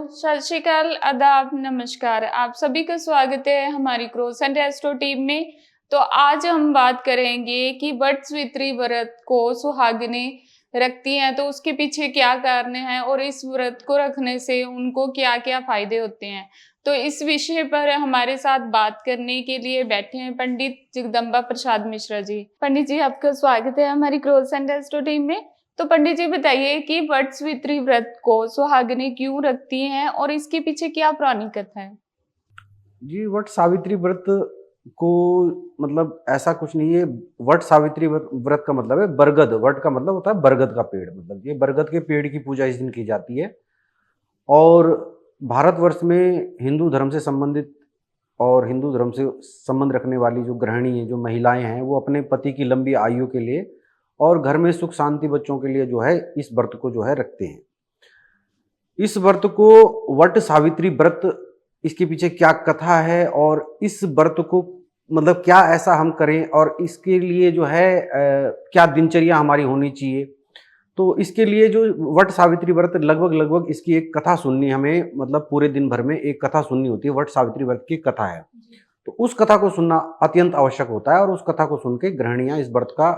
सत श्री अकाल, आदाब, नमस्कार। आप सभी का स्वागत है हमारी क्रॉस एंड एस्ट्रो टीम में। तो आज हम बात करेंगे कि वट सावित्री व्रत को सुहागिनें रखती हैं तो उसके पीछे क्या कारण है और इस व्रत को रखने से उनको क्या क्या फायदे होते हैं। तो इस विषय पर हमारे साथ बात करने के लिए बैठे हैं पंडित जगदम्बा प्रसाद मिश्रा जी। पंडित जी, आपका स्वागत है हमारी क्रॉस एंड एस्ट्रो टीम में। तो पंडित जी बताइए कि वट सावित्री व्रत को सुहागिनें क्यों रखती हैं और इसके पीछे क्या पौराणिक कथा है। जी, वट सावित्री व्रत को मतलब ऐसा कुछ नहीं है। वट सावित्री व्रत का मतलब है बरगद। वट का मतलब होता है बरगद का पेड़। मतलब ये बरगद के पेड़ की पूजा इस दिन की जाती है। और भारतवर्ष में हिंदू धर्म से संबंधित और हिंदू धर्म से संबंध रखने वाली जो गृहिणी है, जो महिलाएं हैं, वो अपने पति की लंबी आयु के लिए और घर में सुख शांति बच्चों के लिए जो है इस व्रत को जो है रखते हैं। इस व्रत को वट सावित्री व्रत, इसके पीछे क्या कथा है और इस व्रत को मतलब क्या ऐसा हम करें और इसके लिए जो है क्या दिनचर्या हमारी होनी चाहिए। तो इसके लिए जो वट सावित्री व्रत लगभग इसकी एक कथा सुननी हमें, मतलब पूरे दिन भर में एक कथा सुननी होती है। वट सावित्री व्रत की कथा है, तो उस कथा को सुनना अत्यंत आवश्यक होता है और उस कथा को सुन के गृहिणियां इस व्रत का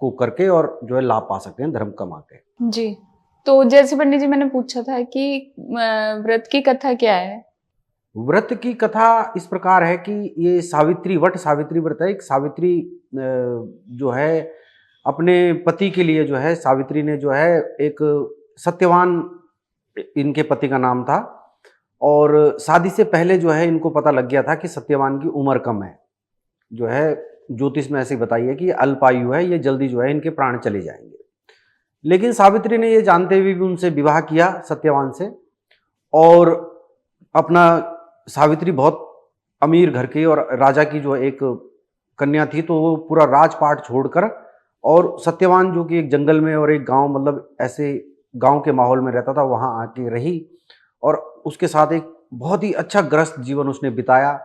को करके और जो है लाभ पा सकते हैं, धर्म कमा के। जी, तो जैसे पंडित जी मैंने पूछा था कि व्रत की कथा क्या है। व्रत की कथा इस प्रकार है कि ये सावित्री, वट सावित्री व्रत है। एक सावित्री जो है अपने पति के लिए जो है, सावित्री ने जो है एक सत्यवान इनके पति का नाम था और शादी से पहले जो है इनको पता लग गया था कि सत्यवान की उम्र कम है। जो है ज्योतिष में ऐसे बताई है कि अल्पायु है, ये जल्दी जो है इनके प्राण चले जाएंगे। लेकिन सावित्री ने ये जानते हुए भी उनसे विवाह किया सत्यवान से। और अपना सावित्री बहुत अमीर घर की और राजा की जो एक कन्या थी, तो वो पूरा राजपाट छोड़कर और सत्यवान जो कि एक जंगल में और एक गांव, मतलब ऐसे गांव के माहौल में रहता था, वहां आके रही और उसके साथ एक बहुत ही अच्छा ग्रस्त जीवन उसने बिताया।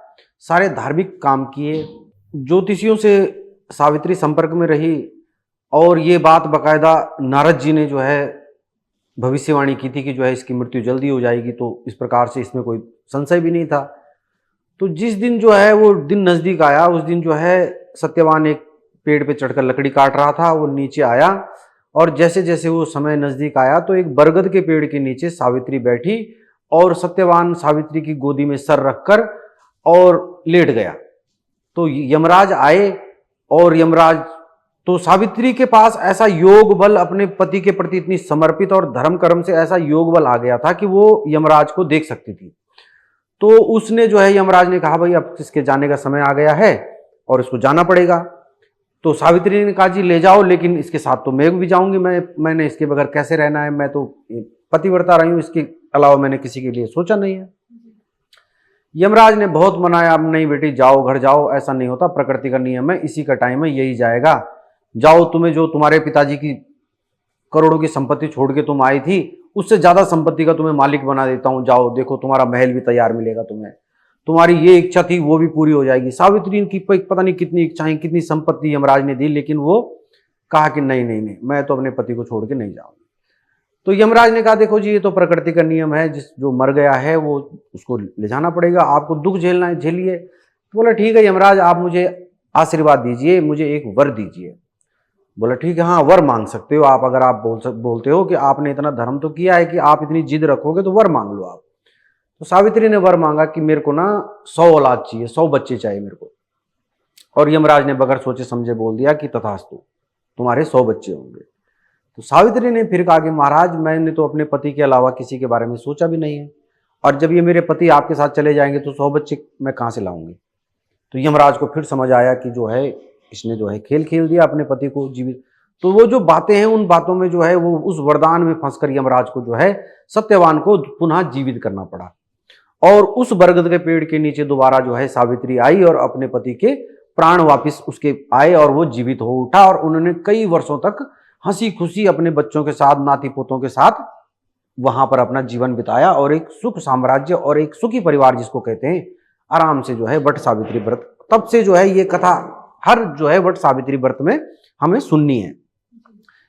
सारे धार्मिक काम किए, ज्योतिषियों से सावित्री संपर्क में रही और ये बात बकायदा नारद जी ने जो है भविष्यवाणी की थी कि जो है इसकी मृत्यु जल्दी हो जाएगी। तो इस प्रकार से इसमें कोई संशय भी नहीं था। तो जिस दिन जो है वो दिन नजदीक आया, उस दिन जो है सत्यवान एक पेड़ पे चढ़कर लकड़ी काट रहा था। वो नीचे आया और जैसे जैसे वो समय नजदीक आया तो एक बरगद के पेड़ के नीचे सावित्री बैठी और सत्यवान सावित्री की गोदी में सर रखकर और लेट गया। तो यमराज आए और यमराज तो सावित्री के पास ऐसा योग बल, अपने पति के प्रति इतनी समर्पित और धर्म कर्म से ऐसा योग बल आ गया था कि वो यमराज को देख सकती थी। तो उसने जो है, यमराज ने कहा भाई अब इसके जाने का समय आ गया है और इसको जाना पड़ेगा। तो सावित्री ने कहा जी ले जाओ, लेकिन इसके साथ तो मैं भी जाऊंगी, मैंने इसके बगैर कैसे रहना है, मैं तो पतिव्रता रही हूं, इसके अलावा मैंने किसी के लिए सोचा नहीं है। यमराज ने बहुत मनाया, अब नहीं बेटी जाओ, घर जाओ, ऐसा नहीं होता, प्रकृति का नियम है, इसी का टाइम है, यही जाएगा, जाओ, तुम्हें जो तुम्हारे पिताजी की करोड़ों की संपत्ति छोड़ के तुम आई थी, उससे ज्यादा संपत्ति का तुम्हें मालिक बना देता हूं, जाओ, देखो तुम्हारा महल भी तैयार मिलेगा तुम्हें, तुम्हारी ये इच्छा थी वो भी पूरी हो जाएगी। सावित्री की पता नहीं कितनी इच्छाएं, कितनी संपत्ति यमराज ने दी, लेकिन वो कहा कि नहीं नहीं नहीं, मैं तो अपने पति को छोड़ के नहीं जाऊंगी। तो यमराज ने कहा देखो जी, ये तो प्रकृति का नियम है, जो मर गया है वो उसको ले जाना पड़ेगा, आपको दुख झेलना है, झेलिए। तो बोला ठीक है यमराज, आप मुझे आशीर्वाद दीजिए, मुझे एक वर दीजिए। बोला ठीक है, हाँ वर मांग सकते हो आप, अगर आप बोलते हो कि आपने इतना धर्म तो किया है कि आप इतनी जिद रखोगे तो वर मांग लो आप। तो सावित्री ने वर मांगा कि मेरे को ना 100 औलाद चाहिए, 100 बच्चे चाहिए मेरे को। और यमराज ने बगैर सोचे समझे बोल दिया कि तथास्तु, तुम्हारे 100 बच्चे होंगे। तो सावित्री ने फिर कहा कि महाराज मैंने तो अपने पति के अलावा किसी के बारे में सोचा भी नहीं है, और जब ये मेरे पति आपके साथ चले जाएंगे तो 100 बच्चे मैं कहाँ से लाऊंगी। तो यमराज को फिर समझ आया कि जो है इसने जो है खेल खेल दिया अपने पति को जीवित। तो वो जो बातें हैं उन बातों में जो है वो उस वरदान में फंसकर यमराज को जो है सत्यवान को पुनः जीवित करना पड़ा। और उस बरगद के पेड़ के नीचे दोबारा जो है सावित्री आई और अपने पति के प्राण वापिस उसके आए और वो जीवित हो उठा। और उन्होंने कई वर्षों तक हंसी खुशी अपने बच्चों के साथ, नाती पोतों के साथ वहां पर अपना जीवन बिताया और एक सुख साम्राज्य और एक सुखी परिवार जिसको कहते हैं, आराम से जो है वट सावित्री व्रत। तब से जो है ये कथा हर जो है वट सावित्री व्रत में हमें सुननी है।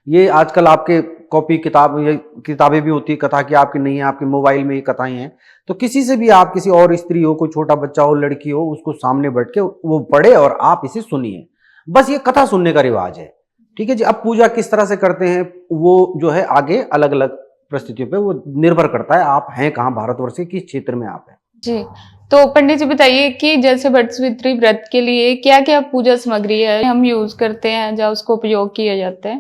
ये आजकल आपके कॉपी किताब, ये किताबें भी होती है कथा की, आपकी नहीं है, आपके मोबाइल में ये कथाएं हैं। तो किसी से भी आप, किसी और स्त्री हो, कोई छोटा बच्चा हो, लड़की हो, उसको सामने बैठ के वो पढ़े और आप इसे सुनिए। बस ये कथा सुनने का रिवाज है। ठीक है जी। अब पूजा किस तरह से करते हैं वो जो है आगे अलग अलग परिस्थितियों पे वो निर्भर करता है, आप हैं कहाँ, भारतवर्ष के किस क्षेत्र में आप हैं। जी। तो पंडित जी बताइए कि जैसे वटसावित्री व्रत के लिए क्या-क्या पूजा सामग्री है हम यूज करते हैं या उसको उपयोग किया जाता है?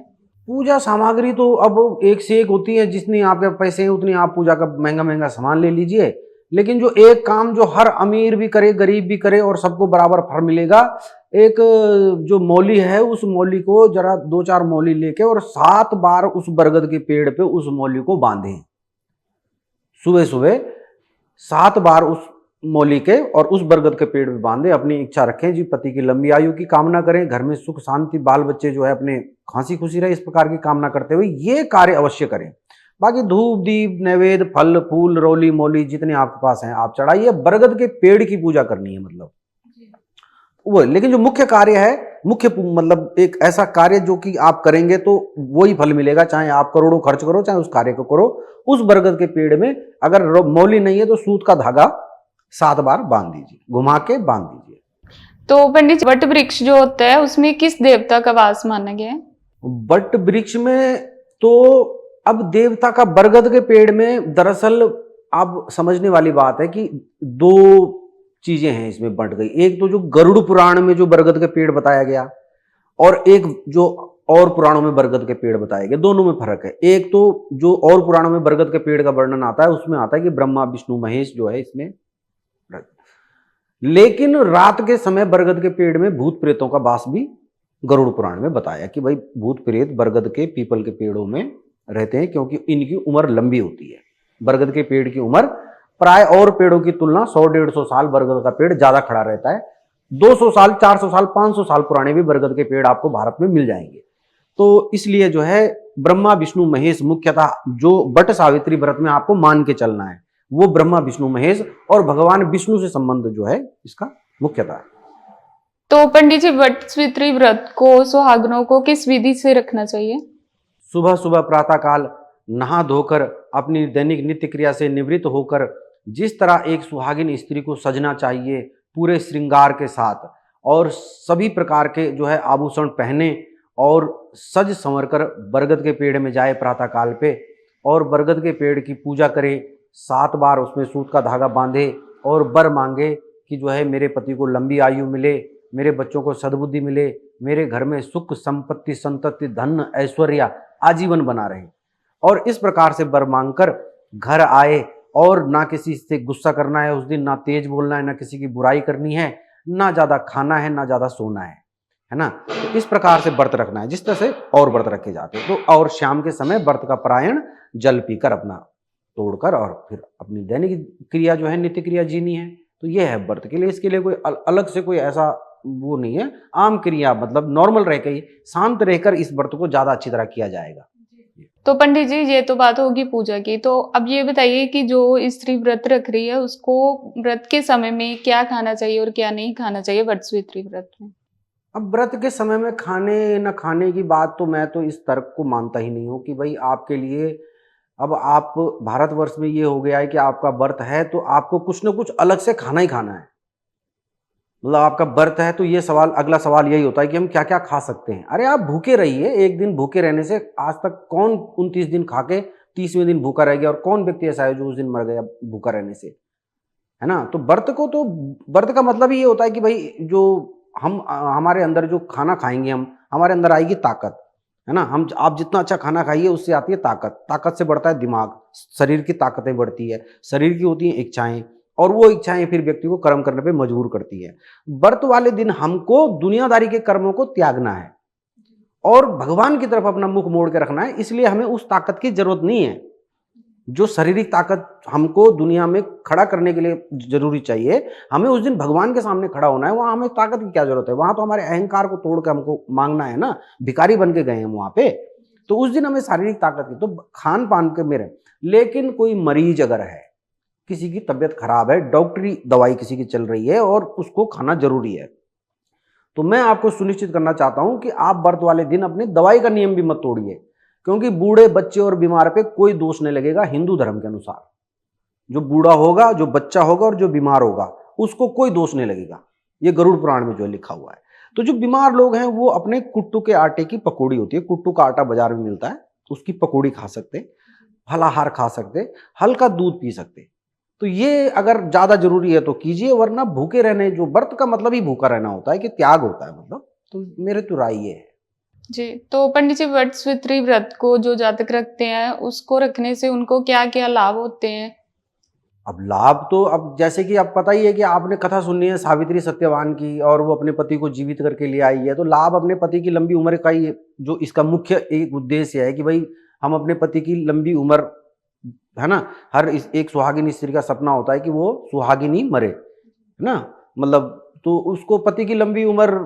पूजा सामग्री तो अब एक से एक होती है, जितनी आपके पैसे हैं उतनी आप पूजा का महंगा महंगा सामान ले लीजिए। लेकिन जो एक काम जो हर अमीर भी करे, गरीब भी करे और सबको बराबर फल मिलेगा, एक जो मौली है उस मौली को जरा 2-4 मौली लेके और 7 बार उस बरगद के पेड़ पे उस मौली को बांधे। सुबह सुबह 7 बार उस मौली के और उस बरगद के पेड़ पे बांधे, अपनी इच्छा रखें जी, पति की लंबी आयु की कामना करें, घर में सुख शांति, बाल बच्चे जो है अपने हंसी खुशी रहे, इस प्रकार की कामना करते हुए ये कार्य अवश्य करें। बाकी धूप दीप नैवेद्य फल फूल रोली मोली जितने आपके पास हैं आप चढ़ाइए। बरगद के पेड़ की पूजा करनी है मतलब वो। लेकिन जो मुख्य कार्य है, मुख्य मतलब एक ऐसा कार्य जो कि आप करेंगे तो वही फल मिलेगा, चाहे आप करोड़ों खर्च करो, चाहे उस कार्य को करो। उस बरगद के पेड़ में अगर मौली नहीं है तो सूत का धागा 7 बार बांध दीजिए, घुमा के बांध दीजिए। तो पंडित जी वट वृक्ष जो होता है उसमें किस देवता का वास माना गया है? वट वृक्ष में तो अब देवता का, बरगद के पेड़ में दरअसल अब समझने वाली बात है कि 2 चीजें हैं इसमें बंट गई। एक तो जो गरुड़ पुराण में जो बरगद के पेड़ बताया गया, और एक जो और पुराणों में बरगद के पेड़ बताए गए, दोनों में फर्क है। एक तो जो और पुराणों में बरगद के पेड़ का वर्णन आता है उसमें आता है कि ब्रह्मा विष्णु महेश जो है इसमें, लेकिन रात के समय बरगद के पेड़ में भूत प्रेतों का वास भी गरुड़ पुराण में बताया कि भाई भूत प्रेत बरगद के पीपल के पेड़ों में रहते हैं, क्योंकि इनकी उम्र लंबी होती है। बरगद के पेड़ की उम्र प्राय और पेड़ों की तुलना 100-150 साल बरगद का पेड़ ज्यादा खड़ा रहता है। 200 साल 400 साल 500 साल पुराने भी बरगद के पेड़ आपको भारत में मिल जाएंगे। तो इसलिए जो है ब्रह्मा विष्णु महेश मुख्यतः जो वट सावित्री व्रत में आपको मान के चलना है, वो ब्रह्मा विष्णु महेश और भगवान विष्णु से संबंध जो है इसका मुख्यतः है। तो पंडित जी वटसावित्री व्रत को सुहागनों को किस विधि से रखना चाहिए? सुबह सुबह प्रातः काल नहा धोकर अपनी दैनिक नित्य क्रिया से निवृत्त होकर जिस तरह एक सुहागिन स्त्री को सजना चाहिए पूरे श्रृंगार के साथ, और सभी प्रकार के जो है आभूषण पहने और सज संवर कर बरगद के पेड़ में जाए प्रातः काल पे, और बरगद के पेड़ की पूजा करे, 7 बार उसमें सूत का धागा बांधे और वर मांगे कि जो है मेरे पति को लंबी आयु मिले, मेरे बच्चों को सद्बुद्धि मिले, मेरे घर में सुख संपत्ति संतति धन ऐश्वर्य आजीवन बना रहे। और इस प्रकार से वर मांगकर घर आए, और ना किसी से गुस्सा करना है उस दिन, ना तेज बोलना है, ना किसी की बुराई करनी है, ना ज्यादा खाना है, ना ज्यादा सोना है ना। तो इस प्रकार से व्रत रखना है जिस तरह से और व्रत रखे जाते हैं। तो और शाम के समय व्रत का पारायण जल पीकर अपना तोड़कर और फिर अपनी दैनिक क्रिया जो है नित्य क्रिया जीनी है। तो ये है व्रत के लिए, इसके लिए कोई अलग से कोई ऐसा वो नहीं है, आम क्रिया मतलब नॉर्मल रह के शांत रहकर इस व्रत को ज्यादा अच्छी तरह किया जाएगा। तो पंडित जी ये तो बात होगी पूजा की, तो अब ये बताइए कि जो स्त्री व्रत रख रही है उसको व्रत के समय में क्या खाना चाहिए और क्या नहीं खाना चाहिए वटसावित्री व्रत में? अब व्रत के समय में खाने न खाने की बात तो मैं तो इस तर्क को मानता ही नहीं हूँ कि भाई आपके लिए, अब आप भारतवर्ष में ये हो गया है कि आपका व्रत है तो आपको कुछ न कुछ अलग से खाना ही खाना है। मतलब आपका व्रत है तो ये सवाल, अगला सवाल यही होता है कि हम क्या क्या खा सकते हैं। अरे आप भूखे रहिए, एक दिन भूखे रहने से आज तक कौन 29 दिन खा के 30वें दिन भूखा रह गया, और कौन व्यक्ति ऐसा है जो उस दिन मर गया भूखा रहने से, है ना। तो व्रत का मतलब ही ये होता है कि भाई जो हम हमारे अंदर जो खाना खाएंगे हम, हमारे अंदर आएगी ताकत, है ना। हम आप जितना अच्छा खाना खाइए उससे आती है ताकत, ताकत से बढ़ता है दिमाग, शरीर की ताकतें बढ़ती है, शरीर की होती हैं इच्छाएं, और वो इच्छाएं फिर व्यक्ति को कर्म करने पे मजबूर करती है। व्रत वाले दिन हमको दुनियादारी के कर्मों को त्यागना है और भगवान की तरफ अपना मुख मोड़ के रखना है। इसलिए हमें उस ताकत की जरूरत नहीं है जो शारीरिक ताकत हमको दुनिया में खड़ा करने के लिए जरूरी चाहिए। हमें उस दिन भगवान के सामने खड़ा होना है, वहां हमें ताकत की क्या जरूरत है, वहां तो हमारे अहंकार को तोड़ के हमको मांगना है ना, भिखारी बन के गए हैं वहां पे। तो उस दिन हमें शारीरिक ताकत की, तो खान पान के मेरे, लेकिन कोई मरीज अगर है, किसी की तबीयत खराब है, डॉक्टरी दवाई किसी की चल रही है और उसको खाना जरूरी है, तो मैं आपको सुनिश्चित करना चाहता हूं कि आप व्रत वाले दिन अपनी दवाई का नियम भी मत तोड़िए। क्योंकि बूढ़े, बच्चे और बीमार पे कोई दोष नहीं लगेगा हिंदू धर्म के अनुसार। जो बूढ़ा होगा, जो बच्चा होगा और जो बीमार होगा, उसको कोई दोष नहीं लगेगा। ये गरुड़ पुराण में जो लिखा हुआ है। तो जो बीमार लोग हैं वो अपने कुट्टू के आटे की पकौड़ी होती है, कुट्टू का आटा बाजार में मिलता है, उसकी पकौड़ी खा सकते, फलाहार खा सकते, हल्का दूध पी सकते। तो ये अगर ज्यादा जरूरी है तो कीजिए, वरना भूखे रहने, जो व्रत का मतलब ही भूखा रहना होता है, कि त्याग होता है मतलब। तो मेरे तो राय ये है। जी, तो पंडित जी वटस्वित्री व्रत को जो जातक रखते हैं उसको रखने से उनको क्या क्या लाभ होते हैं? अब लाभ तो, अब जैसे कि अब पता ही है कि आपने कथा सुननी है सावित्री सत्यवान की, और वो अपने पति को जीवित करके ले आई है। तो लाभ अपने पति की लंबी उम्र का ही, जो इसका मुख्य एक उद्देश्य है कि भाई हम अपने पति की लंबी उम्र, है ना, हर एक सुहागिनी स्त्री का सपना होता है कि वो सुहागिनी मरे, है ना, मतलब तो उसको पति की लंबी उम्र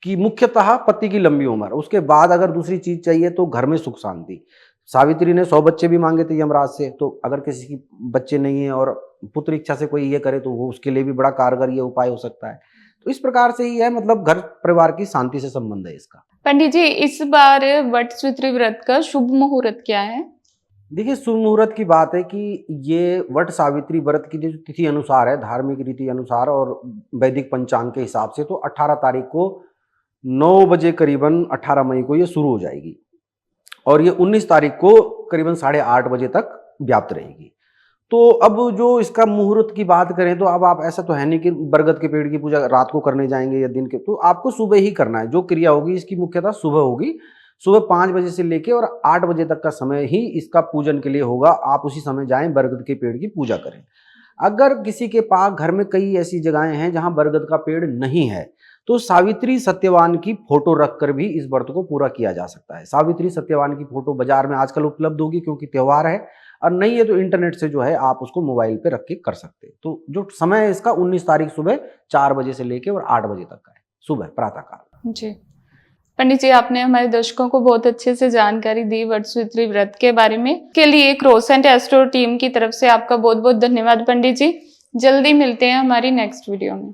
की, मुख्यतः पति की लंबी उम्र, उसके बाद अगर दूसरी चीज चाहिए तो घर में सुख शांति। सावित्री ने 100 बच्चे भी मांगे थे यमराज से, तो अगर किसी की बच्चे नहीं है और पुत्र इच्छा से कोई ये करे तो वो उसके लिए भी बड़ा कारगर ये उपाय हो सकता है। तो इस प्रकार से ही है, मतलब घर परिवार की शांति से संबंध है इसका। पंडित जी इस बार वटस्वित्री व्रत का शुभ मुहूर्त क्या है? देखिए, शुभ मुहूर्त की बात है कि ये वट सावित्री व्रत की जो तिथि अनुसार है, धार्मिक रीति अनुसार और वैदिक पंचांग के हिसाब से, तो 18 तारीख को 9 बजे करीबन, 18 मई को ये शुरू हो जाएगी और ये 19 तारीख को करीबन 8:30 बजे तक व्याप्त रहेगी। तो अब जो इसका मुहूर्त की बात करें तो अब आप, ऐसा तो है नहीं कि बरगद के पेड़ की पूजा रात को करने जाएंगे या दिन के, तो आपको सुबह ही करना है। जो क्रिया होगी इसकी मुख्यतः सुबह होगी। सुबह 5 बजे से लेके और 8 बजे तक का समय ही इसका पूजन के लिए होगा। आप उसी समय जाएं, बरगद के पेड़ की पूजा करें। अगर किसी के पास घर में कई ऐसी जगहें हैं जहां बरगद का पेड़ नहीं है, तो सावित्री सत्यवान की फोटो रखकर भी इस व्रत को पूरा किया जा सकता है। सावित्री सत्यवान की फोटो बाजार में आजकल उपलब्ध होगी क्योंकि त्योहार है, और नहीं है तो इंटरनेट से जो है आप उसको मोबाइल पे रख के कर सकते हैं। तो जो समय है इसका 19 तारीख सुबह 4 बजे से लेके और 8 बजे तक का है, सुबह प्रातःकाल। जी, पंडित जी आपने हमारे दर्शकों को बहुत अच्छे से जानकारी दी वटस्वित्री व्रत के बारे में। के लिए क्रोसेंट एस्ट्रो टीम की तरफ से आपका बहुत बहुत धन्यवाद पंडित जी। जल्दी मिलते हैं हमारी नेक्स्ट वीडियो में।